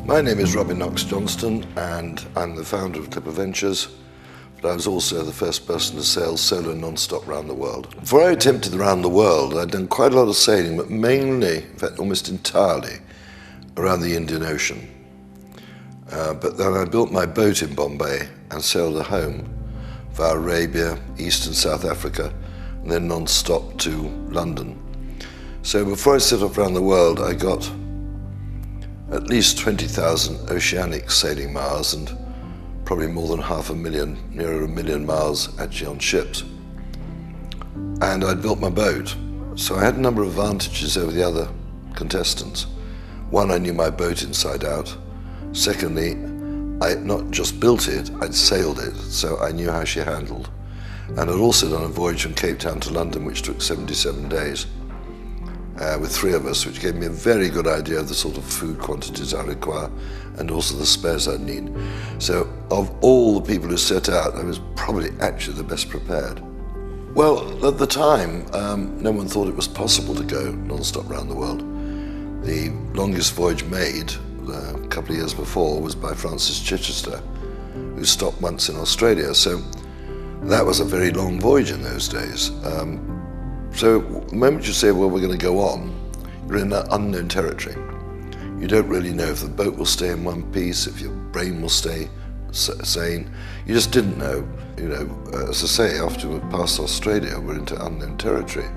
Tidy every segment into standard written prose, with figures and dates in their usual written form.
My name is Robin Knox-Johnston and I'm the founder of Clipper Ventures, but I was also the first person to sail solo non-stop around the world. Before I attempted around the world, I'd done quite a lot of sailing, but mainly, in fact almost entirely, around the Indian Ocean. But then I built my boat in Bombay and sailed home via Arabia, East and South Africa, and then non-stop to London. So before I set off around the world, I got at least 20,000 oceanic sailing miles and probably more than 500,000, nearer 1 million miles actually on ships. And I'd built my boat, so I had a number of advantages over the other contestants. One, I knew my boat inside out. Secondly, I had not just built it, I'd sailed it, so I knew how she handled. And I'd also done a voyage from Cape Town to London, which took 77 days. With 3 of us, which gave me a very good idea of the sort of food quantities I require and also the spares I'd need. So of all the people who set out, I was probably actually the best prepared. Well, at the time, no one thought it was possible to go non-stop around the world. The longest voyage made a couple of years before was by Francis Chichester, who stopped once in Australia. So that was a very long voyage in those days. So the moment you say, well, we're going to go on, you're in that unknown territory. You don't really know if the boat will stay in one piece, if your brain will stay sane. You just didn't know. You know, as I say, after we passed Australia, we're into unknown territory.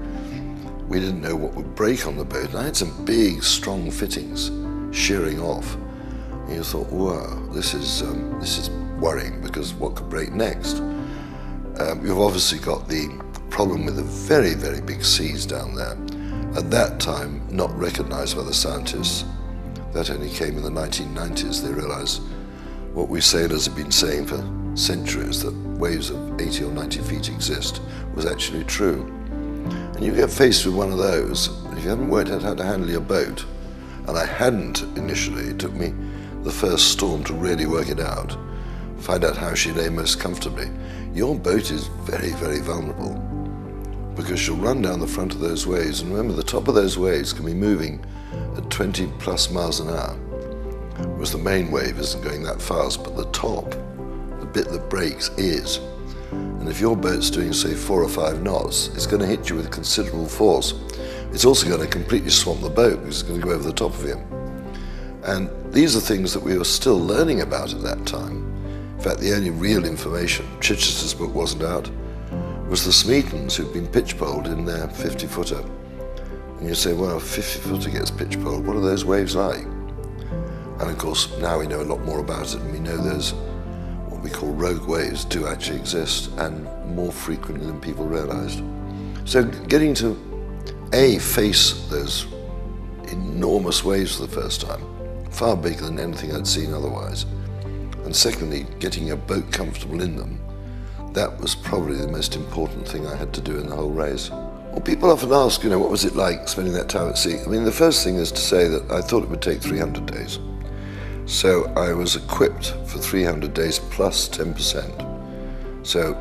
We didn't know what would break on the boat. And I had some big, strong fittings shearing off. And you thought, wow, this is worrying, because what could break next? You've obviously got the problem with the very, very big seas down there. At that time, not recognized by the scientists. That only came in the 1990s. They realized what we sailors have been saying for centuries, that waves of 80 or 90 feet exist, was actually true. And you get faced with one of those, and if you haven't worked out how to handle your boat, and I hadn't initially, it took me the first storm to really work it out, find out how she lay most comfortably. Your boat is very, very vulnerable, because you'll run down the front of those waves, and remember, the top of those waves can be moving at 20 plus miles an hour, whereas the main wave isn't going that fast, but the top, the bit that breaks, is. And if your boat's doing, say, 4 or 5 knots, it's going to hit you with considerable force. It's also going to completely swamp the boat, because it's going to go over the top of you. And these are things that we were still learning about at that time. In fact, the only real information, Chichester's book wasn't out, was the Smeatons who'd been pitch-poled in their 50-footer. And you say, well, a 50-footer gets pitch-poled, what are those waves like? And of course, now we know a lot more about it, and we know there's what we call rogue waves do actually exist, and more frequently than people realized. So getting to, A, face those enormous waves for the first time, far bigger than anything I'd seen otherwise, and secondly, getting your boat comfortable in them, that was probably the most important thing I had to do in the whole race. Well, people often ask, you know, what was it like spending that time at sea? I mean, the first thing is to say that I thought it would take 300 days. So I was equipped for 300 days plus 10%. So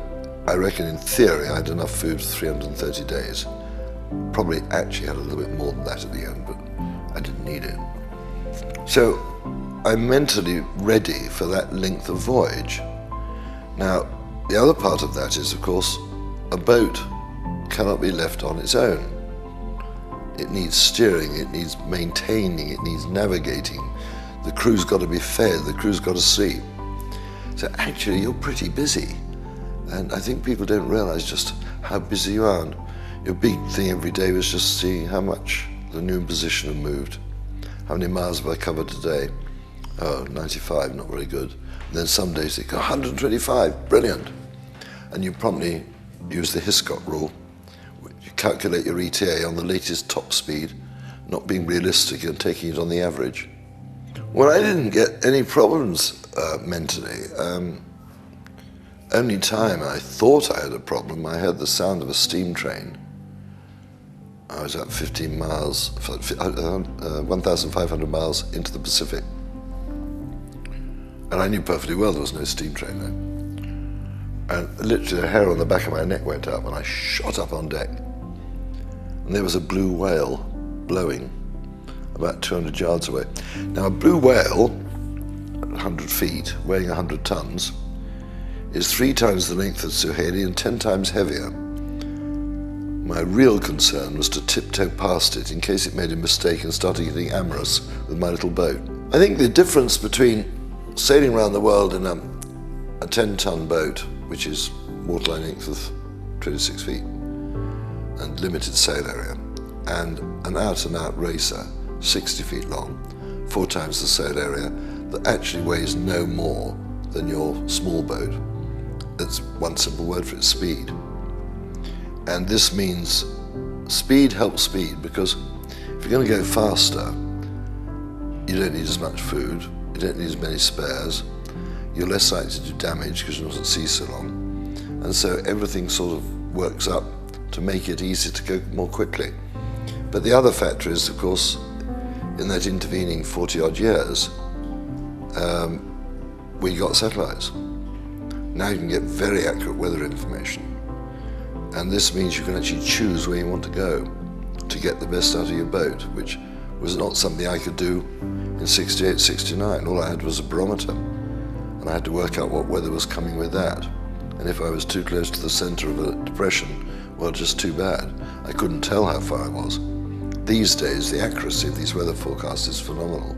I reckon in theory I had enough food for 330 days. Probably actually had a little bit more than that at the end, but I didn't need it. So I'm mentally ready for that length of voyage. Now, the other part of that is, of course, a boat cannot be left on its own. It needs steering, it needs maintaining, it needs navigating. The crew's got to be fed, the crew's got to sleep. So actually, you're pretty busy. And I think people don't realize just how busy you are. And your big thing every day was just seeing how much the new position had moved. How many miles have I covered today? Oh, 95, not very good. And then some days they go, 125, brilliant. And you promptly use the Hiscock rule. You calculate your ETA on the latest top speed, not being realistic and taking it on the average. Well, I didn't get any problems mentally. Only time I thought I had a problem, I heard the sound of a steam train. I was at 15 miles, 1,500 miles into the Pacific. And I knew perfectly well there was no steam train there. And literally the hair on the back of my neck went up and I shot up on deck. And there was a blue whale blowing about 200 yards away. Now a blue whale 100 feet, weighing 100 tons, is 3 times the length of Suhaili and 10 times heavier. My real concern was to tiptoe past it in case it made a mistake and started getting amorous with my little boat. I think the difference between sailing around the world in a 10-ton boat, which is waterline length of 26 feet and limited sail area, and an out-and-out racer, 60 feet long, 4 times the sail area, that actually weighs no more than your small boat. That's one simple word for it: speed. And this means speed helps speed, because if you're going to go faster, you don't need as much food, you don't need as many spares, you're less likely to do damage because you're not at sea so long, and so everything sort of works up to make it easy to go more quickly. But the other factor is, of course, in that intervening 40-odd years, we got satellites. Now you can get very accurate weather information, and this means you can actually choose where you want to go to get the best out of your boat, which was not something I could do in 68, 69. All I had was a barometer, and I had to work out what weather was coming with that. And if I was too close to the center of a depression, well, just too bad. I couldn't tell how far I was. These days, the accuracy of these weather forecasts is phenomenal,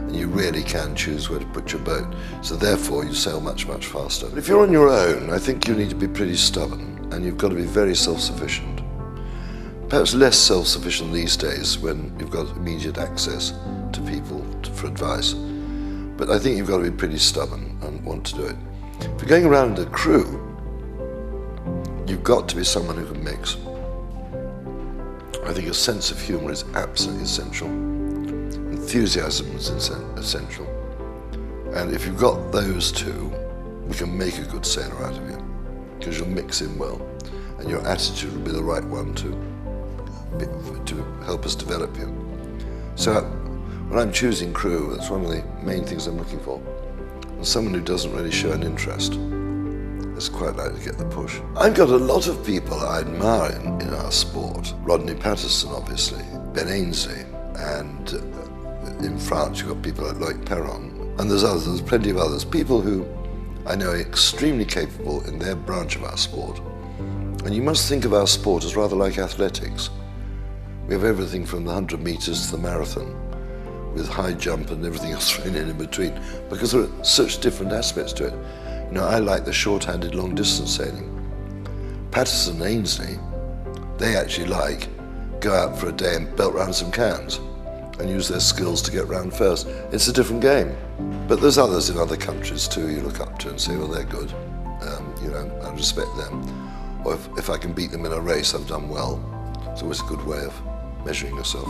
and you really can choose where to put your boat. So therefore, you sail much, much faster. But if you're on your own, I think you need to be pretty stubborn, and you've got to be very self-sufficient. Perhaps less self-sufficient these days when you've got immediate access to people for advice. But I think you've got to be pretty stubborn and want to do it. If you're going around a crew, you've got to be someone who can mix. I think a sense of humor is absolutely essential. Enthusiasm is essential. And if you've got those two, we can make a good sailor out of you, because you'll mix in well, and your attitude will be the right one to help us develop you. So when I'm choosing crew, that's one of the main things I'm looking for. And someone who doesn't really show an interest is quite likely to get the push. I've got a lot of people I admire in our sport. Rodney Patterson, obviously, Ben Ainsley, and in France you've got people like Loic Perron, and there's plenty of others, people who I know are extremely capable in their branch of our sport. And you must think of our sport as rather like athletics. We have everything from the 100 meters to the marathon, with high jump and everything else thrown in between, because there are such different aspects to it. You know, I like the short-handed long-distance sailing. Patterson and Ainsley, they actually go out for a day and belt round some cans and use their skills to get round first. It's a different game. But there's others in other countries too you look up to and say, well, they're good. You know, I respect them. Or if I can beat them in a race, I've done well. It's always a good way of measuring yourself.